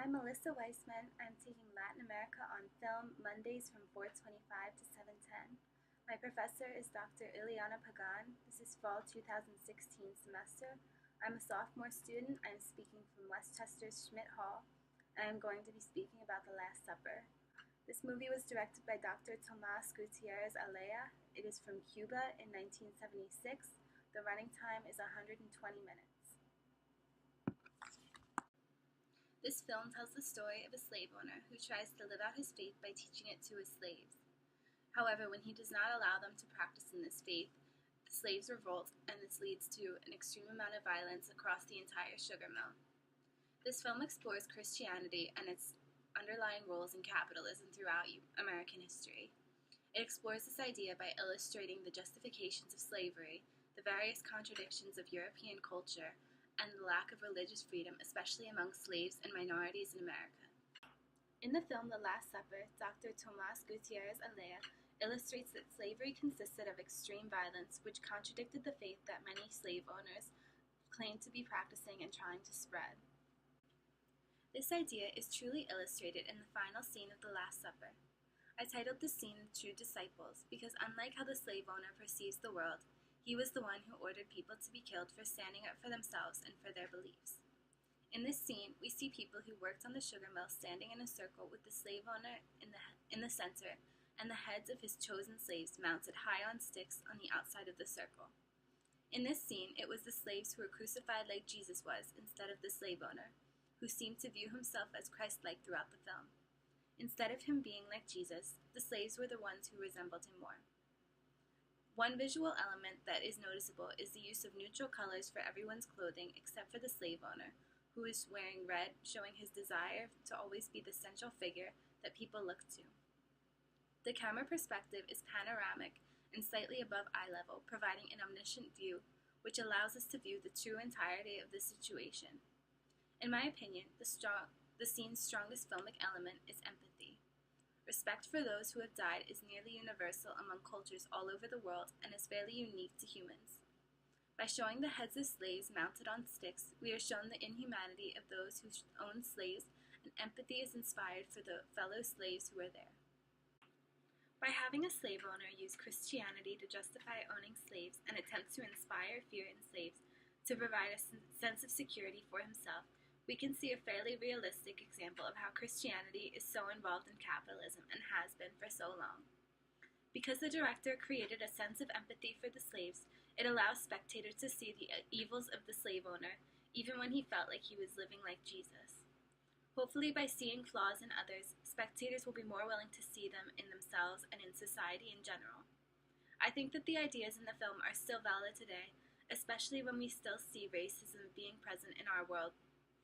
I'm Melissa Weissman. I'm taking Latin America on film Mondays from 4:25 to 7:10. My professor is Dr. Ileana Pagan. This is fall 2016 semester. I'm a sophomore student. I'm speaking from Westchester's Schmidt Hall, and I'm going to be speaking about The Last Supper. This movie was directed by Dr. Tomás Gutiérrez Alea. It is from Cuba in 1976. The running time is 120 minutes. This film tells the story of a slave owner who tries to live out his faith by teaching it to his slaves. However, when he does not allow them to practice in this faith, the slaves revolt, and this leads to an extreme amount of violence across the entire sugar mill. This film explores Christianity and its underlying roles in capitalism throughout American history. It explores this idea by illustrating the justifications of slavery, the various contradictions of European culture, and the lack of religious freedom, especially among slaves and minorities in America. In the film The Last Supper, Dr. Tomás Gutiérrez Alea illustrates that slavery consisted of extreme violence, which contradicted the faith that many slave owners claimed to be practicing and trying to spread. This idea is truly illustrated in the final scene of The Last Supper. I titled this scene The True Disciples because, unlike how the slave owner perceives the world, he was the one who ordered people to be killed for standing up for themselves and for their beliefs. In this scene, we see people who worked on the sugar mill standing in a circle with the slave owner in the center and the heads of his chosen slaves mounted high on sticks on the outside of the circle. In this scene, it was the slaves who were crucified like Jesus was instead of the slave owner, who seemed to view himself as Christ-like throughout the film. Instead of him being like Jesus, the slaves were the ones who resembled him more. One visual element that is noticeable is the use of neutral colors for everyone's clothing except for the slave owner, who is wearing red, showing his desire to always be the central figure that people look to. The camera perspective is panoramic and slightly above eye level, providing an omniscient view, which allows us to view the true entirety of the situation. In my opinion, the scene's strongest filmic element is empathy. Respect for those who have died is nearly universal among cultures all over the world and is fairly unique to humans. By showing the heads of slaves mounted on sticks, we are shown the inhumanity of those who own slaves, and empathy is inspired for the fellow slaves who are there. By having a slave owner use Christianity to justify owning slaves and attempt to inspire fear in slaves to provide a sense of security for himself, we can see a fairly realistic example of how Christianity is so involved in capitalism and has been for so long. Because the director created a sense of empathy for the slaves, it allows spectators to see the evils of the slave owner, even when he felt like he was living like Jesus. Hopefully, by seeing flaws in others, spectators will be more willing to see them in themselves and in society in general. I think that the ideas in the film are still valid today, especially when we still see racism being present in our world